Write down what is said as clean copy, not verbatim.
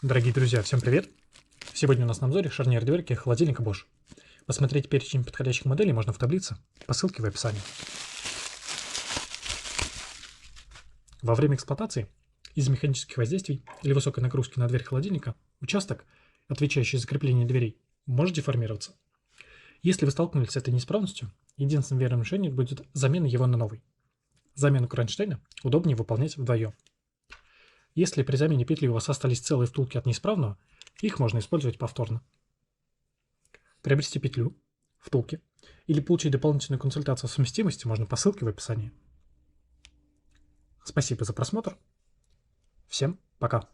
Дорогие друзья, всем привет! Сегодня у нас на обзоре шарнир дверки холодильника Bosch. Посмотреть перечень подходящих моделей можно в таблице по ссылке в описании. Во время эксплуатации из-за механических воздействий или высокой нагрузки на дверь холодильника участок, отвечающий за крепление дверей, может деформироваться. Если вы столкнулись с этой неисправностью, единственным верным решением будет замена его на новый. Замену кронштейна удобнее выполнять вдвоем. Если при замене петли у вас остались целые втулки от неисправного, их можно использовать повторно. Приобрести петлю, втулки или получить дополнительную консультацию о совместимости можно по ссылке в описании. Спасибо за просмотр. Всем пока.